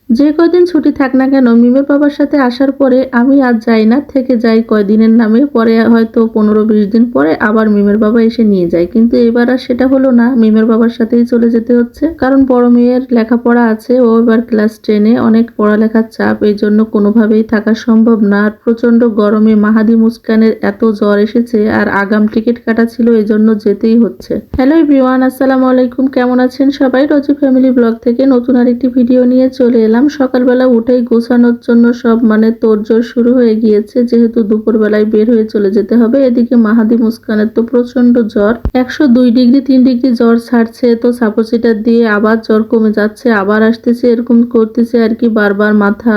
যে কয়দিন ছুটি থাক না কেন মিমের বাবার সাথে আসার পরে আমি আর যাই না, থেকে যাই কয়দিনের নামে, পরে হয়তো 15-20 দিন পরে আবার মিমের বাবা এসে নিয়ে যায়। কিন্তু এবার আর সেটা হলো না, মিমের বাবার সাথেই চলে যেতে হচ্ছে, কারণ বড় মেয়ের লেখাপড়া আছে, ও এবার ক্লাস 10-এ, অনেক পড়ালেখার চাপ, এই জন্য কোনোভাবেই থাকা সম্ভব না। আর প্রচন্ড গরমে মাহাদি মুস্কানের এত জ্বর এসেছে আর আগাম টিকিট কাটা ছিল, এই জন্য যেতেই হচ্ছে। হ্যালো এভরিওয়ান, আসসালামু আলাইকুম, কেমন আছেন সবাই? রোজি ফ্যামিলি ব্লগ থেকে নতুন আরেকটি ভিডিও নিয়ে চলে এলাম। সকালবেলা উঠেই গোছানোর জন্য সব তোড়জোড় শুরু হয়ে গিয়েছে, যেহেতু দুপুরবেলায় বের হয়ে চলে যেতে হবে। এদিকে মাহাদি মুস্কানের তো প্রচন্ড জ্বর, 102°-3° জ্বর ছাড়ছে, তো সাপোসিটার দিয়ে আবার জ্বর কমে যাচ্ছে, আবার আসতেছে, এরকম করতেছে আর কি। বারবার মাথা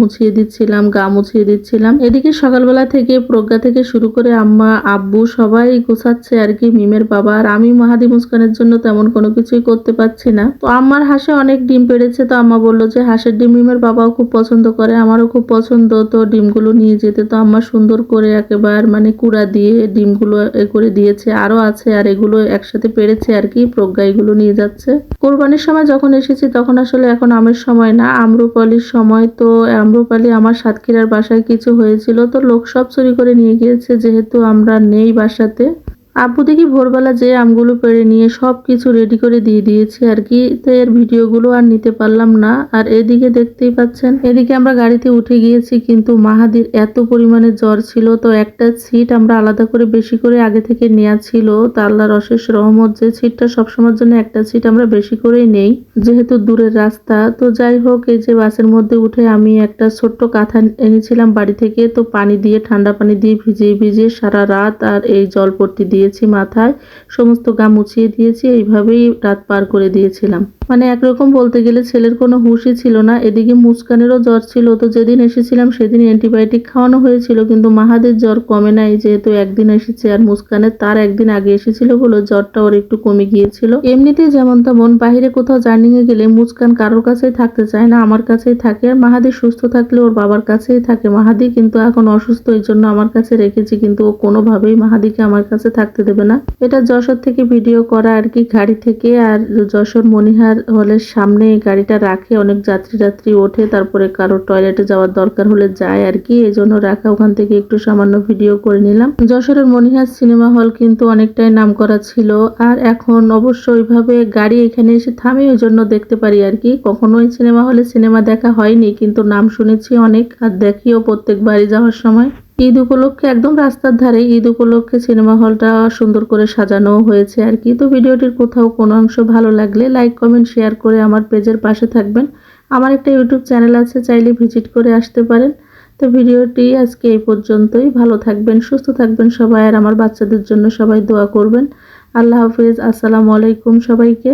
মুছিয়ে দিচ্ছিলাম, গা মুছিয়ে দিচ্ছিলাম। এদিকে সকালবেলা থেকে প্রজ্ঞা থেকে শুরু করে আম্মা আব্বু সবাই গোছাচ্ছে আর কি, মিমের বাবা। আর আমি মাহাদি মুস্কানের জন্য তেমন কোনো কিছুই করতে পারছি না। তো আম্মার হাঁসে অনেক ডিম পেড়েছে, তো আম্মা বললো যে হাঁসের ডিম মিমের বাবাও খুব পছন্দ করে, আমারও খুব পছন্দ, তো ডিমগুলো নিয়ে যেতে। তো আম্মা সুন্দর করে একেবারে কুড়া দিয়ে ডিমগুলো করে দিয়েছে, আরো আছে, আর এগুলো একসাথে পেড়েছে আর কি। প্রজ্ঞা এগুলো নিয়ে যাচ্ছে। কোরবানির সময় যখন এসেছি তখন আসলে এখন আমের সময় না, আম্রপালির সময়। তো আম্রপালি আমার সাতক্ষীরার বাসায় কিছু হয়েছিল, তো লোক সব চুরি করে নিয়ে গিয়েছে, যেহেতু আমরা নেই বাসাতে। আব্বু দেখি ভোরবেলা যে আমগুলো পেড়ে নিয়ে সব কিছু রেডি করে দিয়ে দিয়েছে আর কি। তো এর ভিডিওগুলো আর নিতে পারলাম না। আর এদিকে দেখতেই পাচ্ছেন, এদিকে আমরা গাড়িতে উঠে গিয়েছি, কিন্তু মাহাদির এত পরিমাণে জ্বর ছিল, তো একটা সিট আমরা আলাদা করে বেশি করে আগে থেকে নেওয়া ছিল। তো আল্লাহর অশেষ রহমত যে সিটটা সবসময়ের জন্য একটা সিট আমরা বেশি করেই নেই, যেহেতু দূরের রাস্তা। তো যাই হোক, এই যে বাসের মধ্যে উঠে আমি একটা ছোট্ট কাঁথা এনেছিলাম বাড়ি থেকে, তো পানি দিয়ে, ঠান্ডা পানি দিয়ে ভিজিয়ে ভিজিয়ে সারা রাত আর এই জলপট্টি দিয়েছি মাথায়, সমস্ত গা মুছিয়ে দিয়েছি, এইভাবেই রাত পার করে দিয়েছিলাম। একরকম বলতে গেলে ছেলের কোনো হুঁশই ছিল না। এদিকে মুস্কানেরও জ্বর ছিল, তো যেদিন এসেছিলাম সেদিন অ্যান্টিবায়োটিক খাওয়ানো হয়েছিল, কিন্তু মাহাদের জ্বর কমে নাই, যেহেতু একদিন এসেছে। আর মুস্কানের তার একদিন আগে এসেছিল বলে জ্বরটা ওর একটু কমে গিয়েছিল। এমনিতেই যেমন তেমন বাহিরে কোথাও জার্নিং এ গেলে মুস্কান কারোর কাছেই থাকতে চায় না, আমার কাছেই থাকে। আর মাহাদি সুস্থ থাকলে ওর বাবার কাছেই থাকে। মাহাদি কিন্তু এখন অসুস্থ, এই জন্য আমার কাছে রেখেছি, কিন্তু ও কোনোভাবেই মাহাদিকে আমার কাছে থাকতে দেবে না। এটা যশোর থেকে ভিডিও করা আর কি, গাড়ি থেকে। আর যশোর মনিহার হলের সামনে গাড়িটা রাখে, অনেক যাত্রী ওঠে, তারপরে কারো টয়লেটে যাওয়ার দরকার হলে যায় আর কি, এই জন্য রাখা। ওখান থেকে একটু সামান্য ভিডিও করে নিলাম। যশোরের মনিহার সিনেমা হল কিন্তু অনেকটাই নাম করা ছিল, আর এখন অবশ্য ওইভাবে গাড়ি এখানে এসে থামে, ওই জন্য দেখতে পারি আর কি। কখনোই সিনেমা হলে সিনেমা দেখা হয়নি, কিন্তু নাম শুনেছি অনেক, আর দেখিও প্রত্যেকবারই যাওয়ার সময়। ঈদ উপলক্ষে একদম রাস্তার ধারে, ঈদ উপলক্ষে সিনেমা হলটা সুন্দর করে সাজানো হয়েছে আর কি। তো ভিডিওটির কোথাও কোনো অংশ ভালো লাগলে লাইক কমেন্ট শেয়ার করে আমার পেজের পাশে থাকবেন। আমার একটা ইউটিউব চ্যানেল আছে, চাইলে ভিজিট করে আসতে পারেন। তো ভিডিওটি আজকে এই পর্যন্তই। ভালো থাকবেন, সুস্থ থাকবেন সবাই, আর আমার বাচ্চাদের জন্য সবাই দোয়া করবেন। আল্লাহ হাফেজ, আসসালামু আলাইকুম সবাইকে।